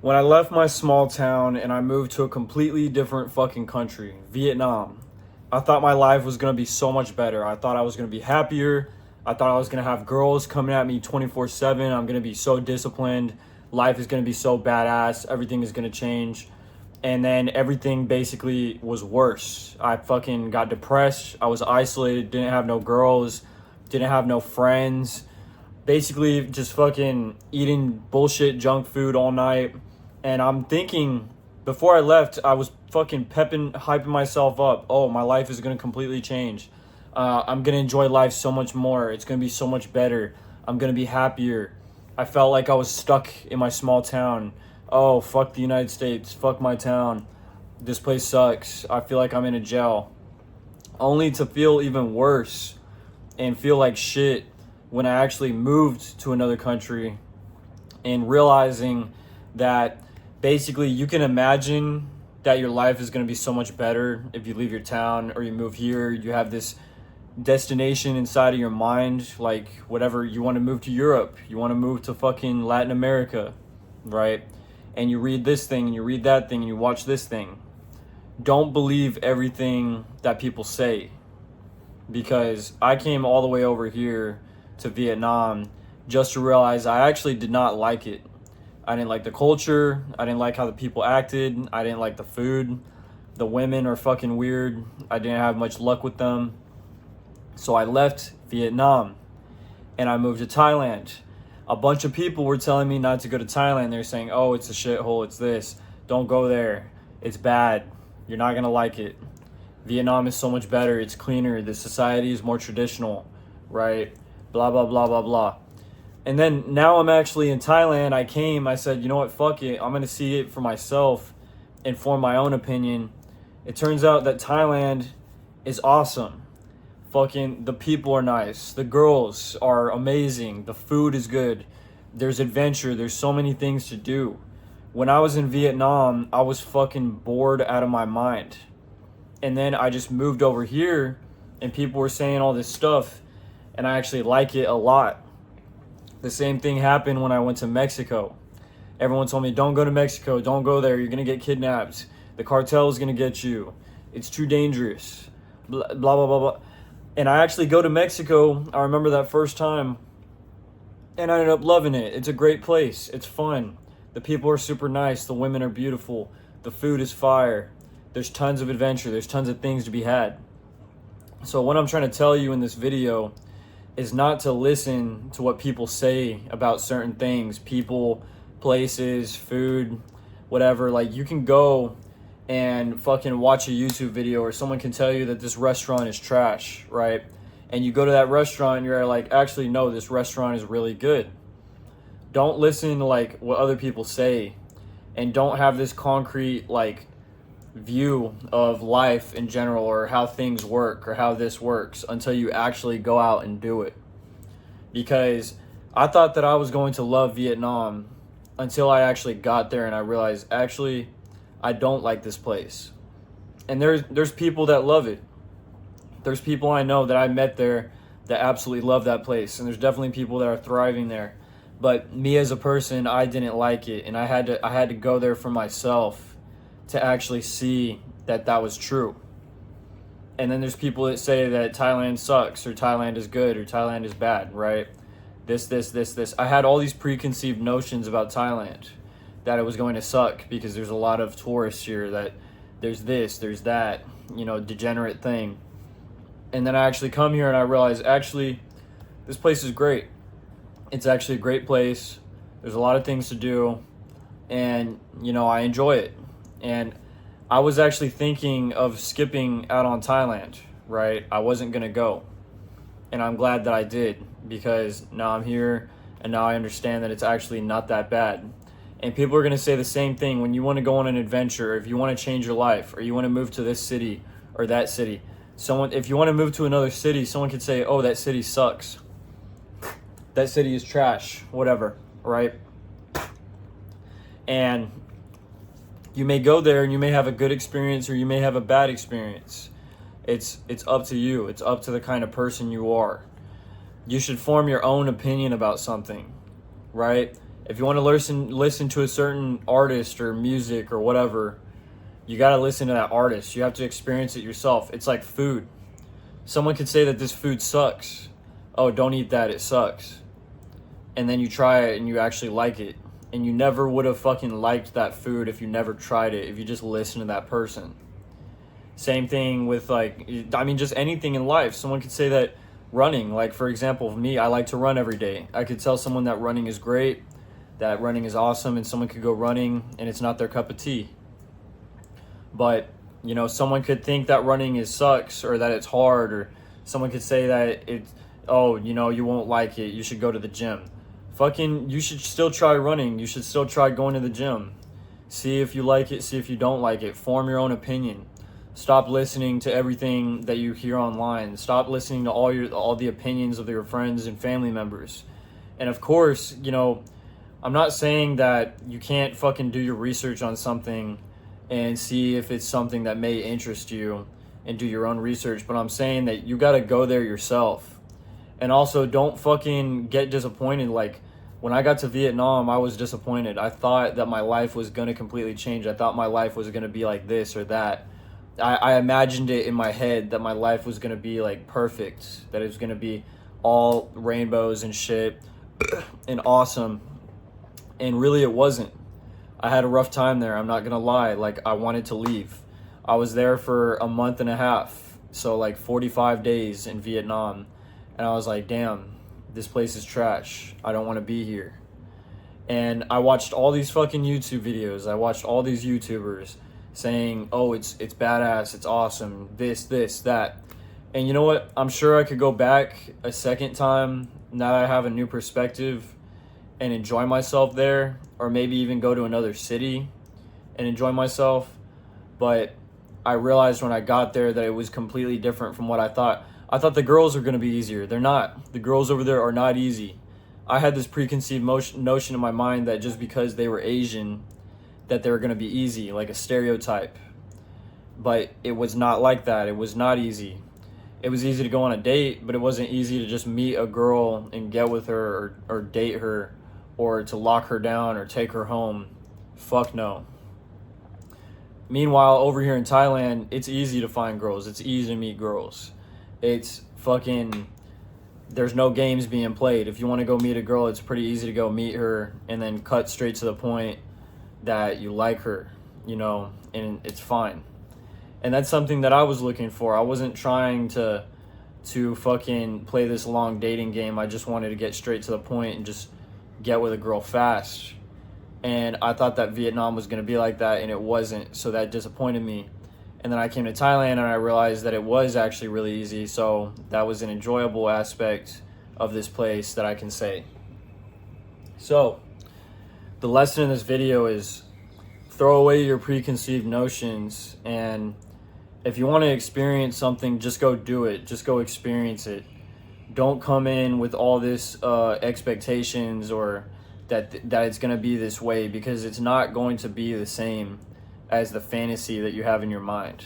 When I left my small town and I moved to a completely different fucking country, Vietnam, I thought my life was gonna be so much better. I thought I was gonna be happier. I thought I was gonna have girls coming at me 24/7. I'm gonna be so disciplined. Life is gonna be so badass. Everything is gonna change. And then everything basically was worse. I fucking got depressed. I was isolated, didn't have no girls, didn't have no friends. Basically just fucking eating bullshit junk food all night. And I'm thinking, before I left, I was fucking hyping myself up. Oh, my life is gonna completely change. I'm gonna enjoy life so much more. It's gonna be so much better. I'm gonna be happier. I felt like I was stuck in my small town. Oh, fuck the United States. Fuck my town. This place sucks. I feel like I'm in a jail. Only to feel even worse and feel like shit when I actually moved to another country and realizing that basically you can imagine that your life is going to be so much better if you leave your town or you move here. You have this destination inside of your mind, like whatever, you want to move to Europe, you want to move to fucking Latin America, right? And you read this thing and you read that thing and you watch this thing. Don't believe everything that people say, because I came all the way over here to Vietnam just to realize I actually did not like it. I didn't like the culture. I didn't like how the people acted. I didn't like the food. The women are fucking weird. I didn't have much luck with them. So I left Vietnam and I moved to Thailand. A bunch of people were telling me not to go to Thailand. They're saying, oh, it's a shithole. It's this. Don't go there. It's bad. You're not going to like it. Vietnam is so much better. It's cleaner. The society is more traditional, right? Blah, blah, blah, blah, blah. And then now I'm actually in Thailand. I said, you know what, fuck it. I'm going to see it for myself and form my own opinion. It turns out that Thailand is awesome. Fucking, the people are nice. The girls are amazing. The food is good. There's adventure. There's so many things to do. When I was in Vietnam, I was fucking bored out of my mind. And then I just moved over here and people were saying all this stuff and I actually like it a lot. The same thing happened when I went to Mexico. Everyone told me, don't go to Mexico. Don't go there. You're going to get kidnapped. The cartel is going to get you. It's too dangerous. Blah, blah, blah, blah. And I actually go to Mexico. I remember that first time. And I ended up loving it. It's a great place. It's fun. The people are super nice. The women are beautiful. The food is fire. There's tons of adventure. There's tons of things to be had. So what I'm trying to tell you in this video is not to listen to what people say about certain things, people, places, food, whatever. Like, you can go and fucking watch a YouTube video or someone can tell you that this restaurant is trash, right? And you go to that restaurant and you're like, actually, no, this restaurant is really good. Don't listen to like what other people say, and don't have this concrete like view of life in general or how things work or how this works until you actually go out and do it. Because I thought that I was going to love Vietnam until I actually got there and I realized actually I don't like this place. And there's people that love it. There's people I know that I met there that absolutely love that place, and there's definitely people that are thriving there. But me as a person, I didn't like it, and I had to go there for myself to actually see that that was true. And then there's people that say that Thailand sucks or Thailand is good or Thailand is bad, right? This. I had all these preconceived notions about Thailand, that it was going to suck because there's a lot of tourists here, that there's this, there's that, degenerate thing. And then I actually come here and I realize actually this place is great. It's actually a great place. There's a lot of things to do and I enjoy it. And I was actually thinking of skipping out on Thailand, right? I wasn't going to go. And I'm glad that I did, because now I'm here and now I understand that it's actually not that bad. And people are going to say the same thing when you want to go on an adventure, or if you want to change your life, or you want to move to this city or that city. If you want to move to another city, someone could say, oh, that city sucks. That city is trash, whatever, right? And you may go there and you may have a good experience or you may have a bad experience. It's up to you. It's up to the kind of person you are. You should form your own opinion about something, right? If you want to listen to a certain artist or music or whatever, you got to listen to that artist. You have to experience it yourself. It's like food. Someone could say that this food sucks. Oh, don't eat that, it sucks. And then you try it and you actually like it. And you never would have fucking liked that food if you never tried it, if you just listened to that person. Same thing with just anything in life. Someone could say that running, like for example, me, I like to run every day. I could tell someone that running is great, that running is awesome, and someone could go running and it's not their cup of tea. But, someone could think that running sucks or that it's hard, or someone could say that you won't like it, you should go to the gym. You should still try running. You should still try going to the gym. See if you like it, see if you don't like it. Form your own opinion. Stop listening to everything that you hear online. Stop listening to all the opinions of your friends and family members. And of course, I'm not saying that you can't fucking do your research on something and see if it's something that may interest you and do your own research, but I'm saying that you got to go there yourself. And also, don't fucking get disappointed. Like, when I got to Vietnam, I was disappointed. I thought that my life was going to completely change. I thought my life was going to be like this or that. I imagined it in my head that my life was going to be like perfect, that it was going to be all rainbows and shit and awesome. And really it wasn't. I had a rough time there, I'm not going to lie. Like, I wanted to leave. I was there for a month and a half, so like 45 days in Vietnam. And I was like, damn, this place is trash. I don't want to be here. And I watched all these fucking YouTube videos. I watched all these YouTubers saying, oh, it's badass, it's awesome, this, that. And you know what? I'm sure I could go back a second time now that I have a new perspective and enjoy myself there, or maybe even go to another city and enjoy myself. But I realized when I got there that it was completely different from what I thought. I thought the girls were going to be easier. They're not. The girls over there are not easy. I had this preconceived notion in my mind that just because they were Asian, that they were going to be easy, like a stereotype. But it was not like that. It was not easy. It was easy to go on a date, but it wasn't easy to just meet a girl and get with her or date her, or to lock her down or take her home. Fuck no. Meanwhile, over here in Thailand, it's easy to find girls. It's easy to meet girls. It's fucking, there's no games being played. If you want to go meet a girl, it's pretty easy to go meet her and then cut straight to the point that you like her, and it's fine. And that's something that I was looking for. I wasn't trying to fucking play this long dating game. I just wanted to get straight to the point and just get with a girl fast. And I thought that Vietnam was going to be like that, and it wasn't. So that disappointed me. And then I came to Thailand and I realized that it was actually really easy. So that was an enjoyable aspect of this place that I can say. So the lesson in this video is throw away your preconceived notions, and if you want to experience something, just go do it. Just go experience it. Don't come in with all this expectations or that it's going to be this way, because it's not going to be the same as the fantasy that you have in your mind.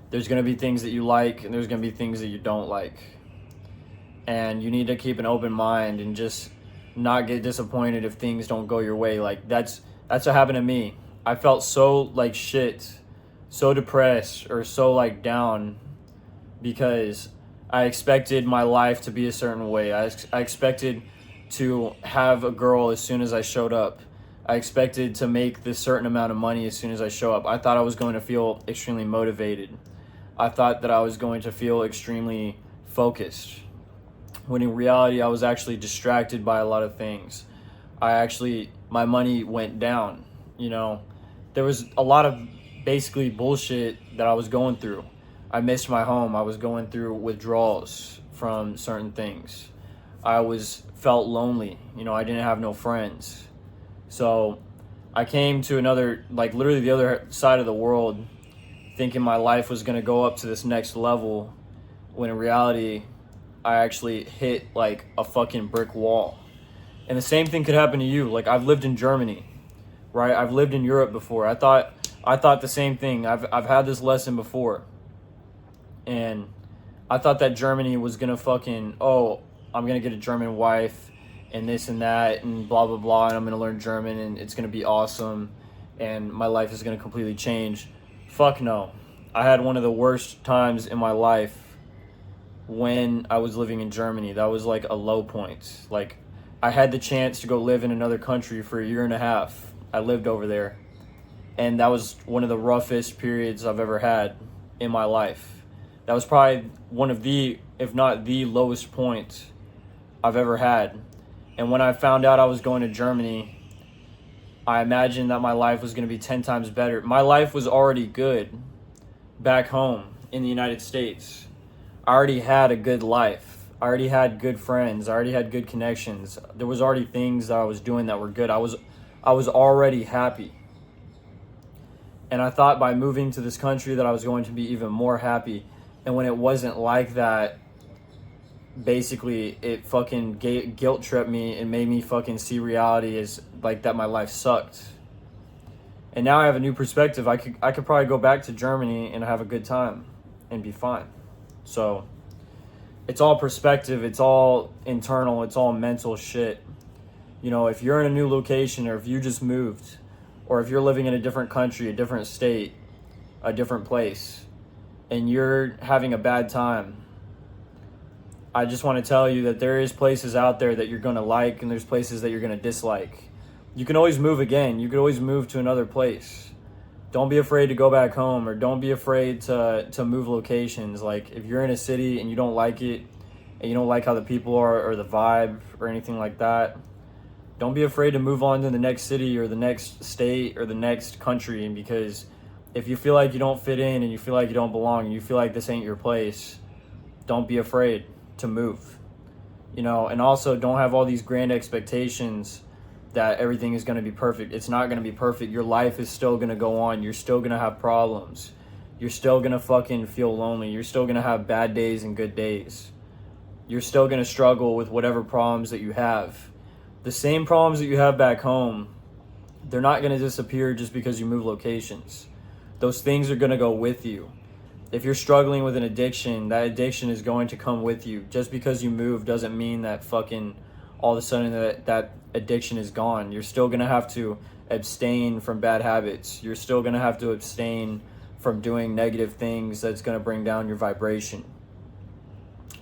There's going to be things that you like, and there's going to be things that you don't like. And you need to keep an open mind and just not get disappointed if things don't go your way. Like, that's what happened to me. I felt so like shit, so depressed, or so like down, because I expected my life to be a certain way. I expected to have a girl as soon as I showed up. I expected to make this certain amount of money as soon as I show up. I thought I was going to feel extremely motivated. I thought that I was going to feel extremely focused, when in reality I was actually distracted by a lot of things. My money went down. There was a lot of basically bullshit that I was going through. I missed my home. I was going through withdrawals from certain things. I felt lonely. I didn't have no friends. So I came to literally the other side of the world, thinking my life was going to go up to this next level, when in reality I actually hit like a fucking brick wall. And the same thing could happen to you. Like, I've lived in Germany, right? I've lived in Europe before. I thought the same thing. I've had this lesson before. And I thought that Germany was going to I'm going to get a German wife and this and that and blah blah blah, and I'm gonna learn German and it's gonna be awesome and my life is gonna completely change. Fuck no. I had one of the worst times in my life when I was living in Germany. That was like a low point. Like, I had the chance to go live in another country for a year and a half. I lived over there, and that was one of the roughest periods I've ever had in my life. That was probably one of the, if not the lowest point I've ever had. And when I found out I was going to Germany, I imagined that my life was going to be 10 times better. My life was already good back home in the United States. I already had a good life. I already had good friends. I already had good connections. There was already things that I was doing that were good. I was already happy. And I thought by moving to this country that I was going to be even more happy. And when it wasn't like that, basically it fucking guilt tripped me and made me fucking see reality as like that my life sucked. And now I have a new perspective. I could probably go back to Germany and have a good time and be fine. So it's all perspective, it's all internal, it's all mental shit. You know, if you're in a new location, or if you just moved, or if you're living in a different country, a different state, a different place, and you're having a bad time, I just want to tell you that there is places out there that you're going to like, and there's places that you're going to dislike. You can always move again. You can always move to another place. Don't be afraid to go back home, or don't be afraid to move locations. Like, if you're in a city and you don't like it, and you don't like how the people are or the vibe or anything like that, don't be afraid to move on to the next city or the next state or the next country. And because if you feel like you don't fit in and you feel like you don't belong and you feel like this ain't your place, don't be afraid to move. You know, and also don't have all these grand expectations that everything is going to be perfect. It's not going to be perfect. Your life is still going to go on. You're still going to have problems. You're still going to fucking feel lonely. You're still going to have bad days and good days. You're still going to struggle with whatever problems that you have. The same problems that you have back home, they're not going to disappear just because you move locations. Those things are going to go with you. If you're struggling with an addiction, that addiction is going to come with you. Just because you move doesn't mean that fucking all of a sudden that addiction is gone. You're still going to have to abstain from bad habits. You're still going to have to abstain from doing negative things that's going to bring down your vibration.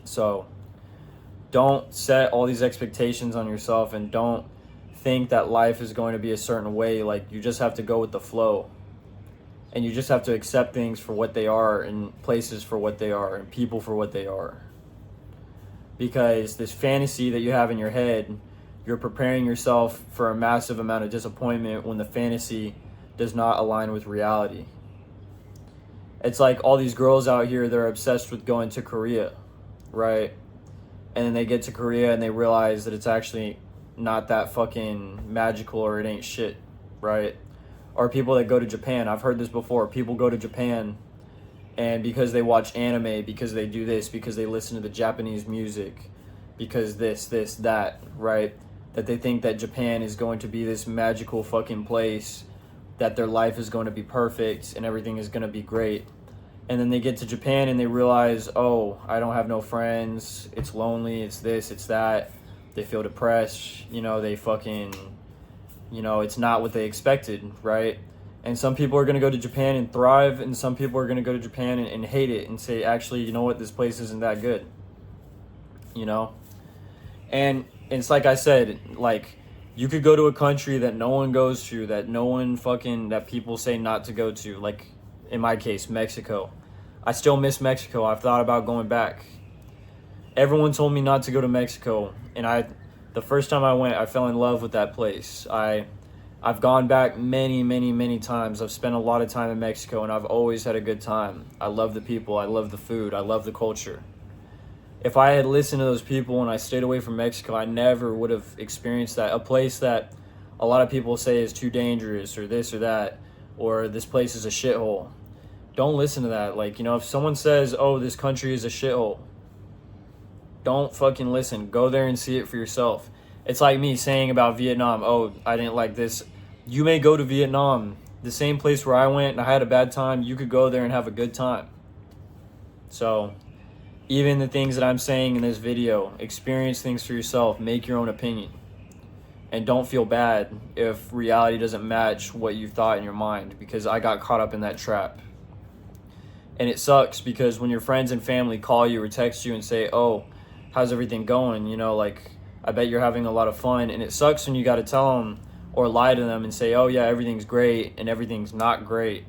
So don't set all these expectations on yourself, and don't think that life is going to be a certain way. Like, you just have to go with the flow. And you just have to accept things for what they are, and places for what they are, and people for what they are. Because this fantasy that you have in your head, you're preparing yourself for a massive amount of disappointment when the fantasy does not align with reality. It's like all these girls out here, they're obsessed with going to Korea, right? And then they get to Korea and they realize that it's actually not that fucking magical, or it ain't shit, right? Or people that go to Japan. I've heard this before. People go to Japan, and because they watch anime, because they do this, because they listen to the Japanese music, because this, that, right? That they think that Japan is going to be this magical fucking place, that their life is going to be perfect and everything is going to be great. And then they get to Japan and they realize, oh, I don't have no friends. It's lonely. It's this, it's that. They feel depressed. You know, they fucking, you know, it's not what they expected, right? And some people are going to go to Japan and thrive, and some people are going to go to Japan and hate it and say, actually, you know what, this place isn't that good, you know? And it's like I said, like, you could go to a country that no one goes to, that no one fucking, that people say not to go to, like, in my case, Mexico. I still miss Mexico. I've thought about going back. Everyone told me not to go to Mexico, and the first time I went, I fell in love with that place. I've gone back many times. I've spent a lot of time in Mexico, and I've always had a good time. I love the people. I love the food. I love the culture. If I had listened to those people and I stayed away from Mexico, I never would have experienced that. A place that a lot of people say is too dangerous, or this or that, or this place is a shithole. Don't listen to that. Like, you know, if someone says, oh, this country is a shithole, don't fucking listen. Go there and see it for yourself. It's like me saying about Vietnam, oh, I didn't like this. You may go to Vietnam, the same place where I went and I had a bad time. You could go there and have a good time. So Even the things that I'm saying in this video, experience things for yourself, make your own opinion. And don't feel bad if reality doesn't match what you thought in your mind, because I got caught up in that trap. And it sucks because when your friends and family call you or text you and say, oh, how's everything going? You know, like, I bet you're having a lot of fun. And it sucks when you got to tell them or lie to them and say, oh, yeah, everything's great, and everything's not great.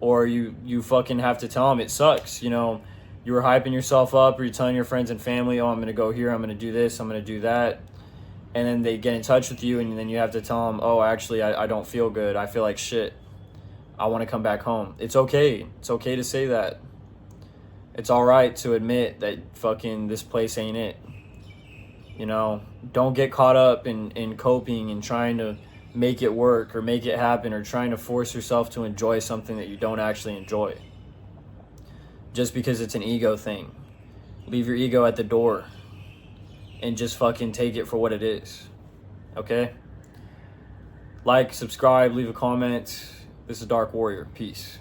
Or you fucking have to tell them it sucks. You know, you were hyping yourself up, or you're telling your friends and family, oh, I'm going to go here, I'm going to do this, I'm going to do that. And then they get in touch with you, and then you have to tell them, oh, actually, I don't feel good. I feel like shit. I want to come back home. It's okay. It's okay to say that. It's all right to admit that fucking this place ain't it. You know, don't get caught up in coping and trying to make it work or make it happen, or trying to force yourself to enjoy something that you don't actually enjoy. Just because it's an ego thing. Leave your ego at the door and just fucking take it for what it is. Okay? Like, subscribe, leave a comment. This is Dark Warrior. Peace.